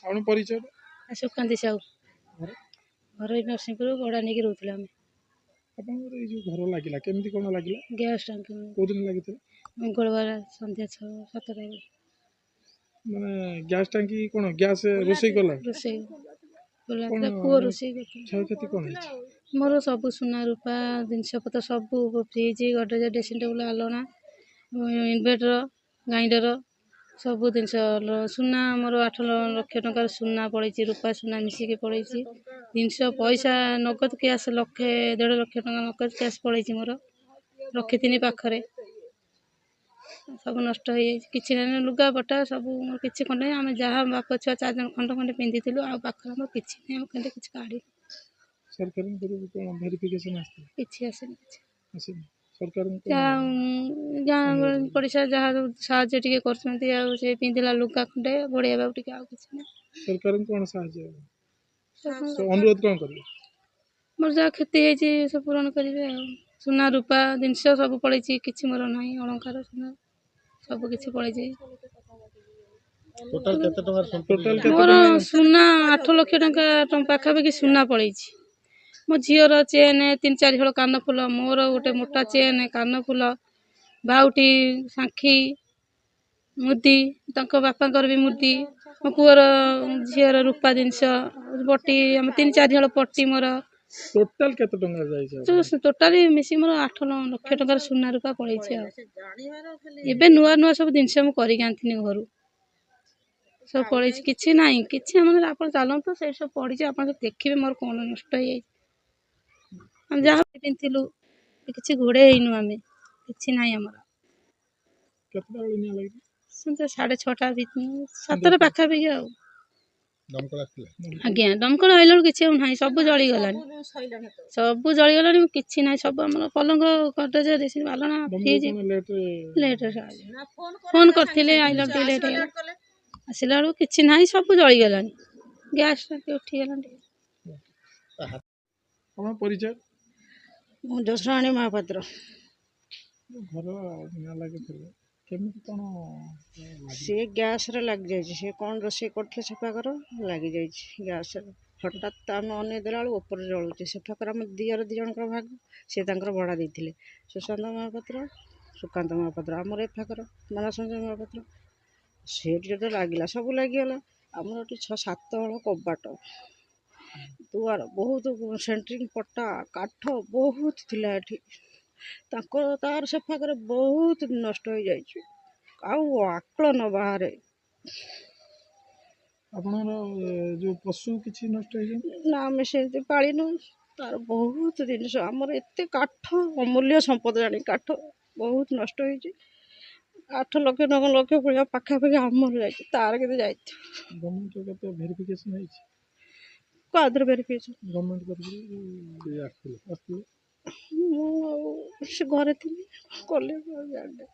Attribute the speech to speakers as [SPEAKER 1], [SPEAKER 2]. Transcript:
[SPEAKER 1] ଆପଣ ପରିଚୟ
[SPEAKER 2] ସୁକାନ୍ତି ସାହୁ
[SPEAKER 1] ଘର
[SPEAKER 2] ଘର ଏଇ ନରସିଂହପୁର ଭଡ଼ା ନେଇକି ରହୁଥିଲେ ଆମେ।
[SPEAKER 1] ଆପଣଙ୍କର ଏଇ ଯୋଉ ଘର ଲାଗିଲା କେମିତି କ'ଣ ଲାଗିଲା?
[SPEAKER 2] ଗ୍ୟାସ୍ ଟାଙ୍କି
[SPEAKER 1] କୋଉ ଦିନ ଲାଗିଥିଲା?
[SPEAKER 2] ମଙ୍ଗଳବାର ସନ୍ଧ୍ୟା 6-7ଟା ବେଳେ
[SPEAKER 1] ମାନେ ଗ୍ୟାସ୍ ଟାଙ୍କି କ'ଣ ଗ୍ୟାସ୍ ରୋଷେଇ କଲା?
[SPEAKER 2] ରୋଷେଇ ଗଲା
[SPEAKER 1] କ'ଣ
[SPEAKER 2] ପୁଅ ରୋଷେଇ କରୁଥିଲା।
[SPEAKER 1] କ୍ଷୟକ୍ଷତି କ'ଣ ହେଇଛି?
[SPEAKER 2] ମୋର ସବୁ ସୁନା ରୂପା ଜିନିଷପତ୍ର ସବୁ ଫ୍ରିଜ୍ ଗଡ଼ରେଜ୍ ଡ୍ରେସିଂ ଟେବୁଲ୍ ଆଲଣା ଇନଭର୍ଟର ଗ୍ରାଇଣ୍ଡର ସବୁ ଜିନିଷ ସୁନା ଆମର 8 ଲକ୍ଷ ଟଙ୍କାର ସୁନା ପଳେଇଛି ରୂପା ସୁନା ମିଶିକି ପଳେଇଛି ଜିନିଷ ପଇସା ନଗଦ କ୍ୟାସ୍ 1.5 ଲକ୍ଷ ଟଙ୍କା ନଗଦ କ୍ୟାସ୍ ପଳେଇଛି ମୋର ରଖିଥିନି ପାଖରେ ସବୁ ନଷ୍ଟ ହେଇଯାଇଛି କିଛି ନାହିଁ ଲୁଗାପଟା ସବୁ ମୋର କିଛି ଖଣ୍ଡେ ନାହିଁ ଆମେ ଯାହା ବାପ ଛୁଆ 4 ଜଣ ଖଣ୍ଡେ ପିନ୍ଧିଥିଲୁ ଆଉ ପାଖରେ ଆମର କିଛି ନାହିଁ ଆମେ ଖଣ୍ଡେ କିଛି କାଢ଼ି
[SPEAKER 1] ସରକାରଙ୍କ ତରଫରୁ କ'ଣ ଭେରିଫିକେସନ୍ ଆସିଥିଲା?
[SPEAKER 2] କିଛି ଆସିନି କିଛି
[SPEAKER 1] ଆସିନି ସରକାରଙ୍କ
[SPEAKER 2] ଯାହା ପଡ଼ିଶା ଯାହା ସାହାଯ୍ୟ ଟିକେ କରୁଛନ୍ତି ଆଉ ସେ ପିନ୍ଧିଲା ଲୁଗା ଖଣ୍ଡେ ବଢ଼େଇବାକୁ ଟିକେ ଆଉ କିଛି ନାହିଁ।
[SPEAKER 1] ସରକାରଙ୍କୁ କ'ଣ ସାହାଯ୍ୟ ଅନୁରୋଧ କ'ଣ କରିବେ?
[SPEAKER 2] ମୋର ଯାହା କ୍ଷତି ହେଇଛି ସବୁ ପୂରଣ କରିବେ ଆଉ ସୁନା ରୂପା ଜିନିଷ ସବୁ ପଳେଇଛି କିଛି ମୋର ନାହିଁ ଅଳଙ୍କାର ସୁନା ସବୁ କିଛି ପଳେଇଛି। ମୋର ସୁନା 8 ଲକ୍ଷ ଟଙ୍କା ପାଖାପାଖି ସୁନା ପଳେଇଛି। ମୋ ଝିଅର ଚେନ୍ 3-4 ହଳ କାନଫୁଲ ମୋର ଗୋଟେ ମୋଟା ଚେନ୍ କାନଫୁଲ ବାଉଟି ସାଙ୍ଖି ମୁଦି ତାଙ୍କ ବାପାଙ୍କର ବି ମୁଦି ମୋ ପୁଅର ଝିଅର ରୂପା ଜିନିଷ ପଟି ଆମ 3-4 ହଳ ପଟି ମୋର
[SPEAKER 1] ଟୋଟାଲ କେତେ ଟଙ୍କା ଯାଇଛି?
[SPEAKER 2] ଟୋଟାଲି ମିଶି ମୋର 8 ଲକ୍ଷ ଟଙ୍କାର ସୁନା ରୂପା ପଳେଇଛି ଆଉ ଏବେ ନୂଆ ନୂଆ ସବୁ ଜିନିଷ ମୁଁ କରିକି ଆଣିଥିଲି ଘରୁ ସବୁ ପଳେଇଛି କିଛି ନାହିଁ କିଛି ଆମର ଆପଣ ଚାଲନ୍ତୁ ସେଇଠି ସବୁ ପଡ଼ିଛି ଆପଣ ଦେଖିବେ ମୋର କ'ଣ ନଷ୍ଟ ହେଇଯାଇଛି ଆମେ ଯାହା ପିନ୍ଧିଥିଲୁ କିଛି ଘୋଡ଼େଇ ହେଇନୁ ଆମେ କିଛି ନାହିଁ ଆମର।
[SPEAKER 1] କେତେଟା ବେଳେ ନିଆଁ ଲାଗିଲା?
[SPEAKER 2] 6:30 7ଟା ପାଖାପାଖି ଆଉ ଆଜ୍ଞା ଦମକଳ ଆଇଲା ବେଳକୁ କିଛି ଆଉ ନାହିଁ ସବୁ ଜଳିଗଲାଣି କିଛି ନାହିଁ ସବୁ ଆମର ପଲଙ୍କ ଗଡରେଜ୍ ଡ୍ରେସିଂ ଆଲଣା ଫ୍ରିଜ୍ ଲେଟ୍ରେ ଫୋନ୍ କରିଥିଲେ ଆଇଲା ଟିକେ ଲେଟ୍ ହେଇଗଲା ଆସିଲା ବେଳକୁ କିଛି ନାହିଁ ସବୁ ଜଳିଗଲାଣି ଗ୍ୟାସ୍ ଟାଙ୍କି ଉଠିଗଲାଣି।
[SPEAKER 1] କ'ଣ ପରିଚୟ?
[SPEAKER 2] ମୁଁ ଯଶରାଣୀ ମହାପାତ୍ର।
[SPEAKER 1] ଘର ନିଆଁ ଲାଗିଥିଲା କେମିତି କ'ଣ?
[SPEAKER 2] ସେ ଗ୍ୟାସ୍ରେ ଲାଗିଯାଇଛି ସେ କ'ଣ ରୋଷେଇ କରିଥିଲେ ସଫା କର ଲାଗିଯାଇଛି ଗ୍ୟାସ୍ରେ ହଠାତ୍ ଆମେ ଅନେଇ ଦେଲା ବେଳକୁ ଉପରେ ଜଳୁଛି ସେଠାକାର ଆମ ଦିଅର 2 ଜଣଙ୍କର ଭାଗ ସେ ତାଙ୍କର ଭଡ଼ା ଦେଇଥିଲେ ସୁଶାନ୍ତ ମହାପାତ୍ର ସୁକାନ୍ତ ମହାପାତ୍ର ଆମର ଏ ପାଖର ମାନସଞ୍ଜୟ ମହାପାତ୍ର ସେଠି ଯେତେ ଲାଗିଲା ସବୁ ଲାଗିଗଲା ଆମର ଏଠି 6-7 ହଳ କବାଟ ଦୁଆର ବହୁତ ସେଣ୍ଟ୍ରିଂ ପଟା କାଠ ବହୁତ ଥିଲା ଏଠି ତାର ସେ ପାଖରେ ବହୁତ ନଷ୍ଟ ହେଇଯାଇଛି ଆଉ ଆକଳନ ବାହାରେ।
[SPEAKER 1] ଆପଣଙ୍କର ଯୋଉ ପଶୁ କିଛି ନଷ୍ଟ ହେଇଯାଇଛି?
[SPEAKER 2] ନା ଆମେ ସେମିତି ପାଳିନୁ ତାର ବହୁତ ଜିନିଷ ଆମର ଏତେ କାଠ ଅମୂଲ୍ୟ ସମ୍ପଦ ଜାଣି କାଠ ବହୁତ ନଷ୍ଟ ହେଇଛି 8 ଲକ୍ଷ 9 ଲକ୍ଷ ଭଳିଆ ପାଖାପାଖି ଆମର ଯାଇଛି ତାର କେତେ ଯାଇଥିବ?
[SPEAKER 1] ଗଭର୍ଣ୍ଣମେଣ୍ଟ କେତେ ଭେରିଫିକେସନ୍ ହେଇଛି?
[SPEAKER 2] କାହାଥିରେ ଭେରିଫିକେସନ୍?
[SPEAKER 1] ଗଭର୍ଣ୍ଣମେଣ୍ଟ ତରଫରୁ ଆସିଥିଲେ
[SPEAKER 2] ମୁଁ ଆଉ ସେ ଘରେ ଥିଲି କଲେ ଆଉ ଜାଣିନି।